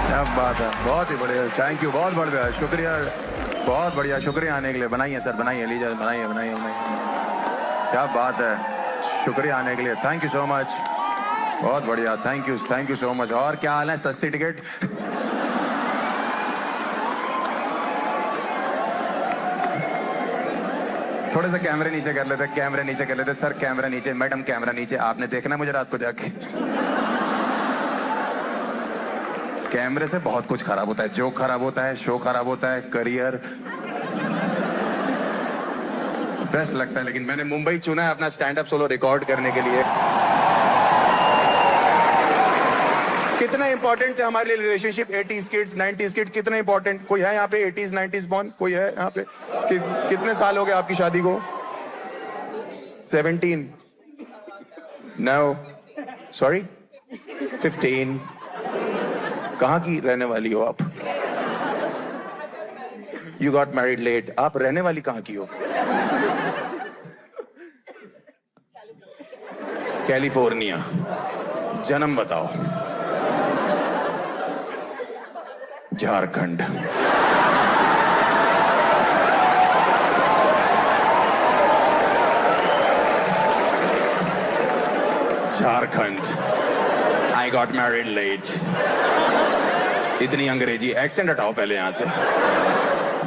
क्या बात है, बहुत ही बढ़िया, थैंक यू, बहुत बढ़िया, शुक्रिया, बहुत बढ़िया, शुक्रिया आने के लिए। बनाइए सर, बनाइए, लीजिए, बनाइए बनाइए बनाइए। क्या बात है, शुक्रिया आने के लिए, थैंक यू सो मच, बहुत बढ़िया, थैंक यू सो मच। और क्या हाल है, सस्ती टिकट? थोड़े से कैमरे नीचे कर लेते, कैमरे नीचे कर लेते सर, कैमरा नीचे, मैडम कैमरा नीचे। आपने देखना मुझे रात को जाके। कैमरे से बहुत कुछ खराब होता है, जोक खराब होता है, शो खराब होता है, करियर बेस्ट लगता है। लेकिन मैंने मुंबई चुना है अपना स्टैंड अप सोलो रिकॉर्ड करने के लिए। कितना इंपॉर्टेंट थे हमारे लिए relationship, 80s kids, 90s kids, कितना इंपॉर्टेंट। कोई है यहाँ पे 80s 90s बॉर्न? कोई है यहाँ पे? कितने साल हो गए आपकी शादी को? 17? No, sorry, 15। कहाँ की रहने वाली हो आप? You got married late. आप रहने वाली कहाँ की हो? कैलिफोर्निया। जन्म बताओ? Jharkhand. Jharkhand. I got married late. इतनी अंग्रेजी एक्सेंट हटाओ पहले यहां से।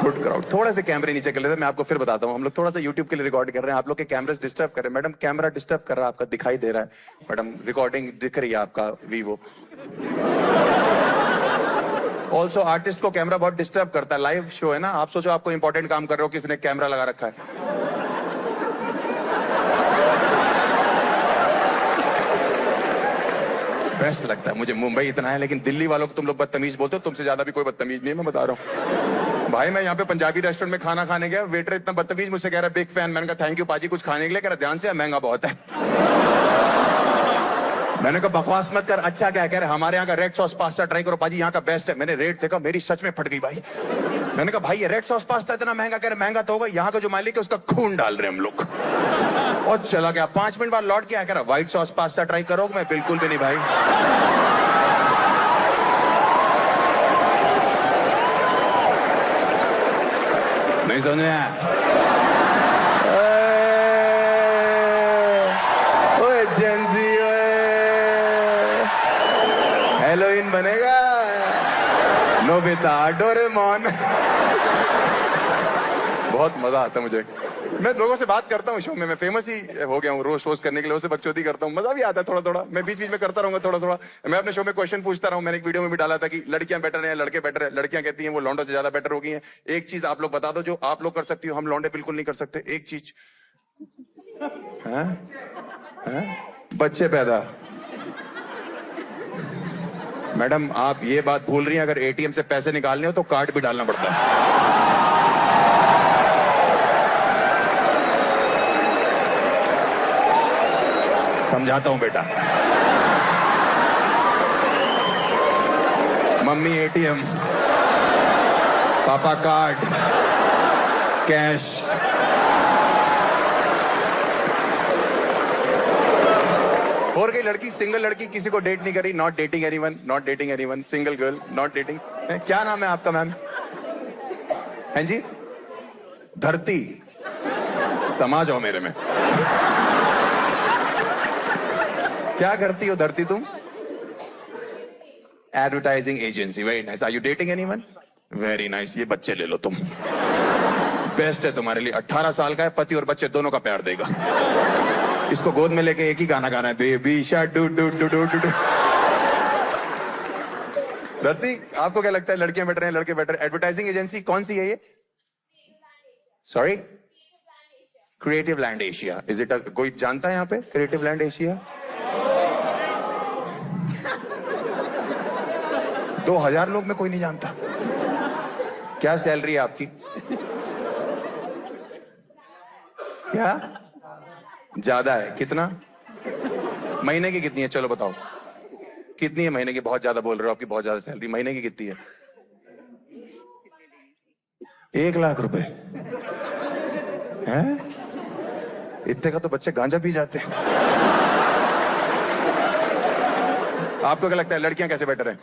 Good crowd. थोड़ा से कैमरे नीचे कर लेते हैं, मैं आपको फिर बताता हूँ। हम लोग थोड़ा सा यूट्यूब के लिए रिकॉर्ड कर रहे हैं, आप लोग के कैमरे डिस्टर्ब कर रहे हैं। मैडम कैमरा डिस्टर्ब कर रहा है आपका, दिखाई दे रहा है मैडम, रिकॉर्डिंग दिख रही है आपका वीवो। ऑल्सो आर्टिस्ट को कैमरा बहुत डिस्टर्ब करता है, लाइव शो है ना। आप सोचो आपको इंपॉर्टेंट काम कर रहे हो, किसी ने कैमरा लगा रखा है। बेस्ट लगता है मुझे, मुंबई इतना है, लेकिन दिल्ली वालों को तुम लोग बदतमीज बोलते हो, तुमसे ज्यादा भी कोई बदतमीज नहीं है, मैं बता रहा हूँ। भाई मैं यहाँ पे पंजाबी रेस्टोरेंट में खाना खाने गया, वेटर इतना बदतमीज मुझसे कह रहा है बिग फैन। मैंने कहा थैंक यू पाजी, कुछ खाने के लिए? कह रहा ध्यान से, महंगा बहुत है। मैंने कहा बकवास मत कर, अच्छा क्या? कह रहे हमारे यहाँ का रेड सॉस पास्ता ट्राई करो पाजी, यहाँ का बेस्ट है। मैंने रेट देखा, मेरी सच में फट गई भाई। मैंने कहा भाई ये रेड सॉस पास्ता इतना महंगा? कह रहे महंगा तो होगा, यहाँ का जो मालिक है उसका खून डाल रहे हम लोग। और चला गया। 5 मिनट बाद लौट के आया, कह रहा व्हाइट सॉस पास्ता ट्राई करोगे? मैं बिल्कुल भी नहीं भाई। नहीं समझ में? ओए जेंजी, हेलोइन बनेगा नोबिता डोरेमोन। बहुत मजा आता है मुझे। मैं लोगों से बात करता हूँ शो में, मैं फेमस ही हो गया हूँ रोज करने के लिए, उससे बकचोदी करता हूँ, मजा भी आता है थोड़ा थोड़ा। मैं बीच बीच में करता रहूंगा थोड़ा थोड़ा। मैं अपने शो में क्वेश्चन पूछता रहा हूँ, मैंने एक वीडियो में भी डाला था कि लड़कियां बेटर हैं लड़के बेटर है। लड़कियां कहती हैं वो लौंडों से ज्यादा बेटर हो गई हैं। एक चीज आप लोग बता दो जो आप लोग कर सकती हो, हम लौंडे बिल्कुल नहीं कर सकते। एक चीज, बच्चे पैदा। मैडम आप ये बात भूल रही हैं, अगर एटीएम से पैसे निकालने हो तो कार्ड भी डालना पड़ता है। समझाता हूं बेटा। मम्मी एटीएम, पापा कार्ड, कैश। और कोई लड़की, सिंगल लड़की किसी को डेट नहीं करी, not dating anyone, not dating anyone, single girl, not dating. क्या नाम है आपका मैम? हैं जी? धरती। समा जाओ मेरे में। क्या करती हो धरती तुम? Advertising agency. Very nice. Are you dating anyone? Very nice. ये बच्चे ले लो तुम, बेस्ट है तुम्हारे लिए। 18 साल का है, पति और बच्चे दोनों का प्यार देगा। इसको गोद में लेके एक ही गाना गाना है, baby shark do do do do do. धरती आपको क्या लगता है, लड़कियां बेटर हैं लड़के बेटर? एडवर्टाइजिंग एजेंसी कौन सी है ये? Sorry, creative land Asia. Is it? कोई जानता है यहाँ पे क्रिएटिव लैंड एशिया? 2000 लोग में कोई नहीं जानता। क्या सैलरी है आपकी? क्या ज्यादा है? कितना? महीने की कितनी है? चलो बताओ कितनी है महीने की? बहुत ज्यादा बोल रहे हो, आपकी बहुत ज्यादा सैलरी। महीने की कितनी है? 1 लाख रुपए हैं? इतने का तो बच्चे गांजा पी जाते हैं। आपको क्या लगता है लड़कियां कैसे बेटर हैं?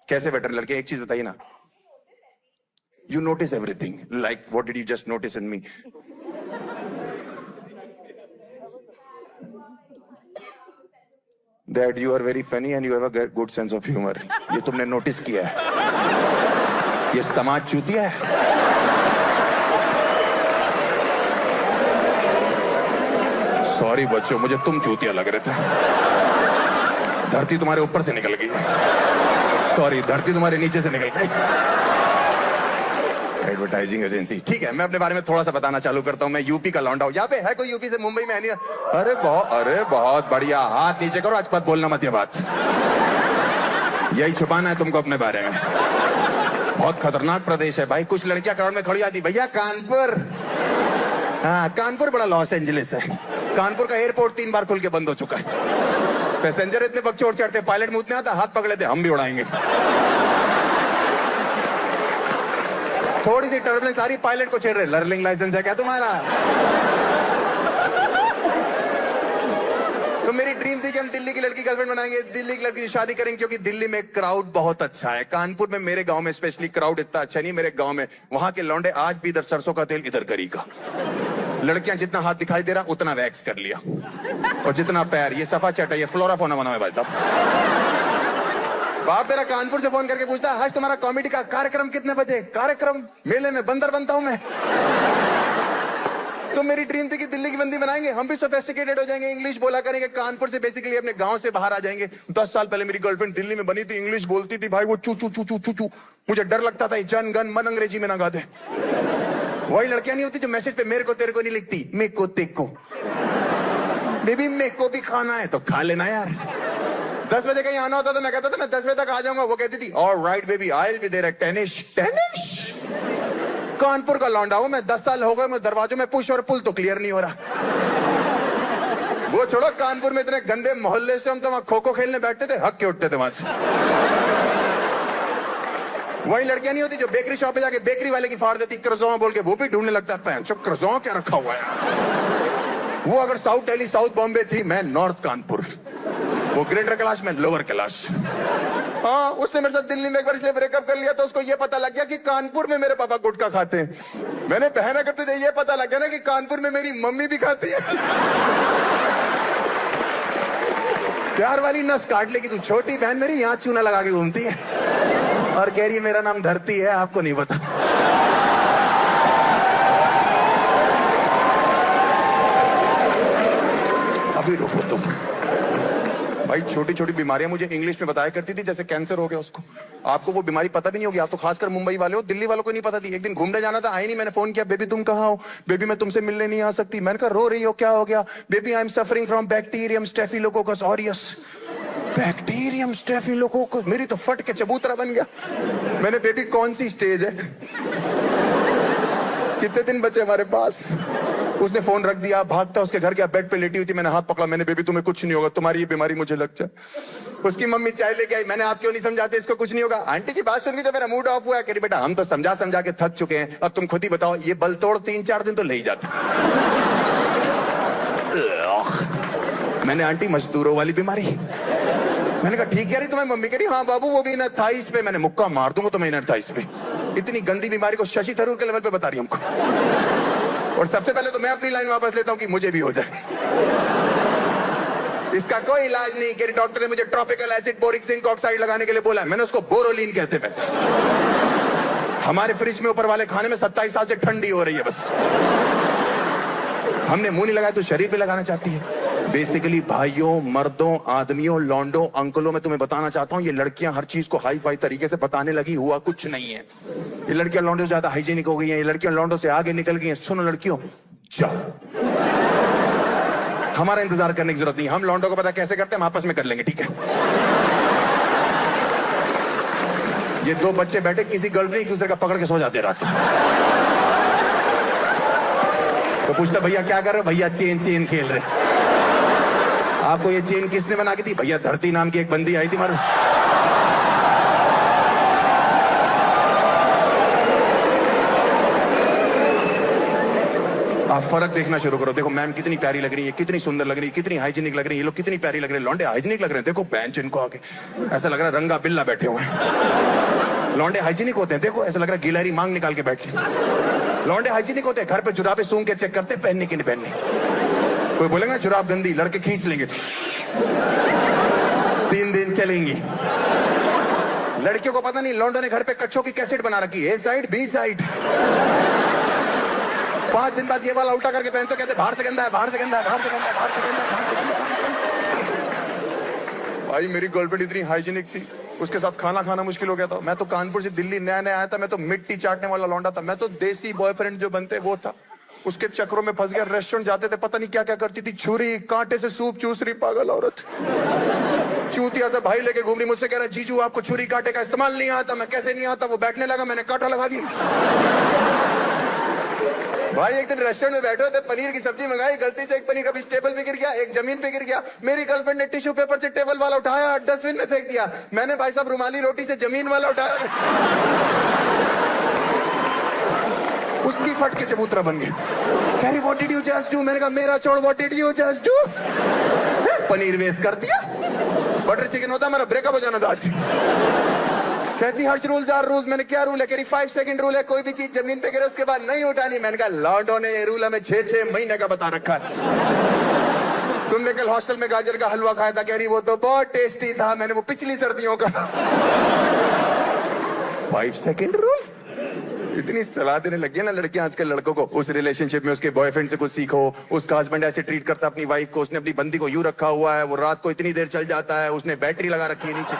कैसे बेटर लड़के, एक चीज बताइए ना. You notice everything. Like what did you just notice in me? That you are very funny and you have a good sense of humour. ये तुमने नोटिस किया है. ये समाज चूतिया है. सॉरी बच्चों, मुझे तुम चूतिया लग रहे थे. धरती तुम्हारे ऊपर से निकल गई. सॉरी, धरती तुम्हारे नीचे से निकल गई. Advertising agency. ठीक है, मैं अपने बारे में थोड़ा सा बताना चालू करता हूं. मैं यूपी का लौंडा हूं. यहाँ पे है कोई यूपी से? मुंबई में है नहीं? अरे बहुत बढ़िया. हाथ नीचे करो. आज बात बोलना मत. ये बात यही छुपाना है तुमको अपने बारे में. बहुत खतरनाक प्रदेश है भाई. कुछ लड़कियां क्राउड में खड़ी आती, भैया कानपुर. हाँ, कानपुर बड़ा लॉस एंजलिस है. कानपुर का एयरपोर्ट 3 बार खुल के बंद हो चुका है. पैसेंजर इतने बकचोद चढ़ते, पायलट मुंह नहीं आता, हाथ पकड़ लेते, हम भी उड़ाएंगे. थोड़ी सी टर्बुलेंस आ रही, पायलट को छेड़ रहे, लर्निंग लाइसेंस है क्या तुम्हारा? तो मेरी ड्रीम थी कि हम दिल्ली की लड़की गर्लफ्रेंड बनाएंगे, दिल्ली की लड़की से शादी करेंगे, क्योंकि दिल्ली में क्राउड बहुत अच्छा है. कानपुर में, मेरे गांव में स्पेशली, क्राउड इतना अच्छा नहीं. मेरे गांव में वहां के लौंडे आज भी इधर सरसों का तेल, इधर करी का. लड़कियां जितना हाथ दिखाई दे रहा उतना वैक्स कर लिया, और जितना पैर, ये सफा चट है, ये फ्लोरा फोना बना है भाई साहब. बाप मेरा कानपुर से फोन करके पूछता, आज तुम्हारा कॉमेडी का कार्यक्रम कितने बजे? कार्यक्रम? मेले में बंदर बनता हूं मैं. तो मेरी ड्रीम थी कि दिल्ली की बंदी बनाएंगे, हम भी सोफिस्टिकेटेड हो जाएंगे, इंग्लिश बोला करेंगे. कानपुर से बेसिकली अपने गांव से बाहर आ जाएंगे. 10 साल पहले मेरी गर्लफ्रेंड दिल्ली में बनी थी, इंग्लिश बोलती थी भाई, वो चू चू चू चू चू चू. मुझे डर लगता था जन गन मन अंग्रेजी में ना गा दे. वही लड़कियां नहीं होती जो मैसेज पे मेरे को तेरे को नहीं लिखती, मेरे को तेको. बेबी मेरे को भी खाना है तो खा लेना यार. 10 बजे कहीं आना होता तो मैं कहता था मैं 10 बजे तक आ जाऊंगा. वो कहती थी alright baby, I will be there at 10ish. Kanpur का लौंडा हूं मैं. 10 साल हो गए, मैं दरवाजों में पुश और पुल तो क्लियर नहीं हो रहा. वो छोड़ो, कानपुर में इतने गंदे मोहल्ले से हम तो वहां खो खो खेलने बैठते थे, हक के उठते थे वहां से. वही लड़कियां नहीं होती जो बेकरी शॉप पे जाके बेकरी वाले की फाड़ देती क्रज़ों बोल के, वो भी ढूंढने लगता है चुप क्रज़ों क्या रखा हुआ है. वो अगर साउथ दिल्ली साउथ बॉम्बे थी, मैं नॉर्थ कानपुर. वो ग्रेटर कैलाश में लोअर कैलाश. हाँ, उसने मेरे साथ दिल्ली में एक बार इसलिए ब्रेकअप कर लिया तो उसको ये पता लग गया कि कानपुर में मेरे पापा गुटखा खाते हैं. मैंने बहन, अगर तुझे ये पता लग गया ना कि कानपुर में मेरी मम्मी भी खाती है, प्यार वाली नस काट लेगी. तू छोटी बहन मेरी यहाँ चूना लगा के घूमती है और कह रही है मेरा नाम धरती है, आपको नहीं पता. अभी रुको तुम भाई. छोटी छोटी बीमारियां मुझे इंग्लिश में बताया करती थी, जैसे कैंसर हो गया उसको. आपको वो बीमारी पता भी नहीं होगी. आप तो खासकर मुंबई वाले हो, दिल्ली वालों को नहीं पता थी. एक दिन घूमने जाना था, आई नहीं. मैंने फोन किया, बेबी तुम कहाँ हो? बेबी मैं तुमसे मिलने नहीं आ सकती. मैंने कहा रो रही हो, क्या हो गया? Baby I am suffering from bacterium staphylococcus aureus. Bacterium staphylococcus, मेरी तो फट के चबूतरा बन गया. मैंने, बेबी कौन सी स्टेज है? कितने दिन बचे हमारे पास? उसने फोन रख दिया, भागता उसके घर गया, बेड पे लेटी हुई थी. मैंने हाथ पकड़ा, मैंने, बेबी तुम्हें कुछ नहीं होगा, तुम्हारी ये बीमारी मुझे लग जाए. उसकी मम्मी चाय लेके आई. मैंने, आप क्यों नहीं समझाते इसको, कुछ नहीं होगा. आंटी की बात सुन के तो मेरा मूड ऑफ हुआ. कह रही बेटा हम तो समझा समझा के थक चुके हैं, अब तुम खुद ही बताओ. ये बल तोड़ 3-4 दिन तो ले ही जाता. मैंने, आंटी मजदूरों वाली बीमारी. मैंने कहा ठीक कह रही तुम्हारी मम्मी. कह रही हाँ बाबू वो भी इनर थाइस पे. मैंने, मुक्का मार दूंगा तुम्हें इनर थाइस पे. इतनी गंदी बीमारी को शशि थरूर के लेवल पे बता रही हमको. और सबसे पहले तो मैं अपनी लाइन वापस लेता हूं कि मुझे भी हो जाए. इसका कोई इलाज नहीं. कि डॉक्टर ने मुझे tropical acid boric zinc oxide लगाने के लिए बोला. मैंने उसको बोरोलीन कहते हैं. हमारे फ्रिज में ऊपर वाले खाने में 27 साल से ठंडी हो रही है बस. हमने मुंह नहीं लगाया तो शरीर पे लगाना चाहती है. बेसिकली भाइयों, मर्दों, आदमियों, लौंडों, अंकलों, मैं तुम्हें बताना चाहता हूं ये लड़कियां हर चीज को हाई फाई तरीके से बताने लगी. हुआ कुछ नहीं है. ये लड़कियां लौंडों से ज्यादा हाइजीनिक हो गई हैं. ये लड़कियां लौंडों से आगे निकल गई हैं. सुनो लड़कियों, जाओ, हमारा इंतजार करने की जरूरत नहीं. हम लौंडों को पता कैसे करते हैं, हम आपस में कर लेंगे. ठीक है. ये 2 बच्चे बैठे, किसी गर्लफ्रेंड एक दूसरे का पकड़ के सो जाते रात को. तो पूछता भैया क्या कर रहे हो? भैया चेन खेल रहे. आपको ये चेन किसने बना के दी? भैया धरती नाम की एक बंदी आई थी मारो. आप फर्क देखना शुरू करो। देखो मैम कितनी प्यारी लग रही है, कितनी सुंदर लग रही है, कितनी हाइजीनिक लग रही है, ये लोग कितनी प्यारी लग रहे हैं, लौंडे हाइजीनिक लग रहे हैं। देखो बेंच इनको आके ऐसा लग रहा है रंगा बिल्ला बैठे हुए हैं। लौंडे हाइजीनिक होते हैं, देखो ऐसा लग रहा है गिलहरी मांग निकाल के बैठे। लौंडे हाइजीनिक होते हैं, घर पे जुराबे सूंघ के चेक करते पहनने की नहीं पहनने। कोई बोलेगा जुराब गंदी, लड़के खींच लेंगे, 3 दिन चलेंगी। लड़कियों को पता नहीं लौंडों ने घर पे कच्छों की कैसेट बना रखी है, ए साइड बी साइड। 5 दिन बाद ये वाला उल्टा करके पहनते, कहते बाहर से गंदा है, बाहर से गंदा है, बाहर से गंदा है, बाहर से गंदा है, बाहर से गंदा है। भाई मेरी गर्लफ्रेंड इतनी हाइजीनिक थी, उसके साथ खाना खाना मुश्किल हो गया था। मैं तो कानपुर से दिल्ली नया नया आया था, मैं तो मिट्टी चाटने वाला लौंडा था। मैं तो देसी बॉयफ्रेंड जो बनते वो था, उसके चक्रों में फंस गया। रेस्टोरेंट जाते थे, पता नहीं क्या क्या करती थी, छुरी कांटे से सूप चूस रही पागल औरत। चूतिया सा भाई लेके घूम रही, मुझसे कह रहा जीजू आपको छुरी कांटे का इस्तेमाल नहीं आता। मैं कैसे नहीं आता, वो बैठने लगा, मैंने कांटा लगा दिया। भाई एक दिन रेस्टोरेंट में बैठे थे, पनीर की सब्जी मंगाई, गलती से एक पनीर का पीस टेबल पे गिर गया, एक जमीन पे गिर गया। मेरी गर्लफ्रेंड ने टिश्यू पेपर से टेबल वाला उठाया, डस्टबिन में फेंक दिया। मैंने भाई साहब रुमाली रोटी से जमीन वाला उठाया, उसकी फट के चबूतरा बन गया। कह रही what did you just do? मैंने कहा मेरा छोड़, what did you just do? Paneer waste कर दिया। बटर चिकन होता मेरा ब्रेकअप हो जाना था आज। कहती हर्ष रूल्स आर रूल्स। मैंने क्या रूल है? कह रही 5 सेकंड रूल है, कोई भी चीज जमीन पे गिरे उसके बाद नहीं उठानी। मैंने कहा लॉर्डो ने ये रूल हमें 6-6 महीने का बता रखा है। तुमने कल हॉस्टल में गाजर का हलवा खाया था। कह रही वो तो बहुत टेस्टी था, मैंने वो पिछली सर्दियों का। 5 सेकंड रूल। इतनी सलाह देने लगी है ना लड़कियां आजकल लड़कों को। उस रिलेशनशिप में उसके बॉयफ्रेंड से कुछ सीखो, उसका हस्बैंड ऐसे ट्रीट करता अपनी वाइफ को, उसने अपनी बंदी को यूं रखा हुआ है, वो रात को इतनी देर चल जाता है, उसने बैटरी लगा रखी है नीचे।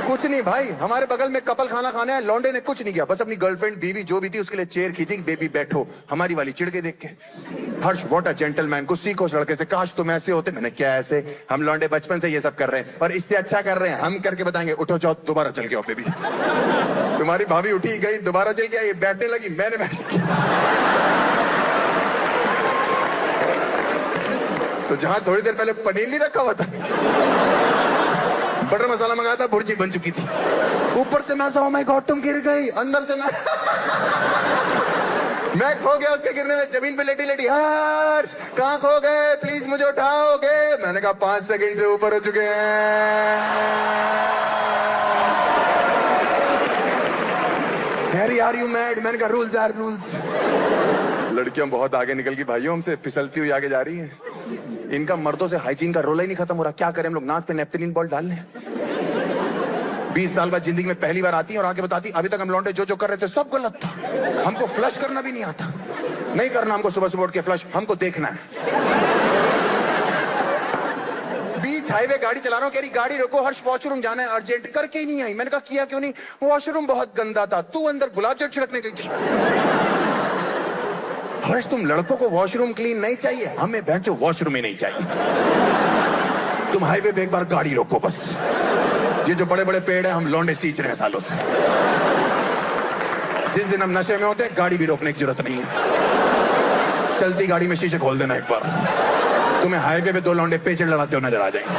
कुछ नहीं भाई, हमारे बगल में कपल खाना खाने है, लौंडे ने कुछ नहीं किया, बस अपनी गर्लफ्रेंड बीवी जो भी थी उसके लिए चेयर खींची, बेबी बैठो। हमारी वाली चिढ़ के देख के, हर्ष व्हाट अ जेंटलमैन, कुछ सीखो उस लड़के से, काश तुम ऐसे होते। मैंने क्या ऐसे, हम लौंडे बचपन से ये सब कर रहे हैं और इससे अच्छा कर रहे हैं, हम करके बताएंगे। उठो जाओ दोबारा चल के आओ बेबी। तुम्हारी भाभी उठी गई, दोबारा चल के आई, बैठने लगी, मैंने बैठ किया। तो जहां थोड़ी देर पहले पनीर नहीं रखा हुआ था, बटर मसाला मंगाया था, भुर्जी बन चुकी थी। ऊपर से मैं ओह माय गॉड तुम गिर गई, अंदर से मैं खो गया उसके गिरने में, जमीन पे लेटी लेटी हर्ष कहां खो गए, प्लीज मुझे उठाओगे? मैंने कहा 5 सेकंड से ऊपर हो चुके हैं। Are you mad? मैंने कहा रूल्स आर रूल्स। लड़कियां बहुत आगे निकल गई भाइयों हमसे, फिसलती हुई आगे जा रही है। इनका मर्दों से हाइजीन का रोल ही नहीं खत्म हो रहा। क्या करें हम लोग, नाक पे नेपथलीन बॉल डाल लें। 20 साल बाद जिंदगी में पहली बार आती है और आके बताती अभी तक हम लौंडे जो जो कर रहे थे सब गलत था, हमको फ्लश करना भी नहीं आता। नहीं करना हमको सुबह सुबह उठ के फ्लश, हमको देखना है। बीच हाईवे गाड़ी चला रहा हूँ, कह रही गाड़ी रोको हर्ष वॉशरूम जाना है अर्जेंट, करके ही नहीं आई। मैंने कहा किया क्यों नहीं? वॉशरूम बहुत गंदा था, तू अंदर गुलाब जल छिड़कने गई थी। हर्ष तुम लड़कों को वॉशरूम क्लीन नहीं चाहिए, हमें भैंचो वॉशरूम ही नहीं चाहिए। तुम हाईवे पे एक बार गाड़ी रोको बस। ये जो बड़े बड़े पेड़ है हम लौंडे सींच रहे हैं सालों से। जिस दिन हम नशे में होते हैं गाड़ी भी रोकने की जरूरत नहीं है, चलती गाड़ी में शीशे खोल देना एक बार, तुम्हें हाईवे पे 2 लौंडे पेचड़ लड़ाते हो नजर आ जाएंगे।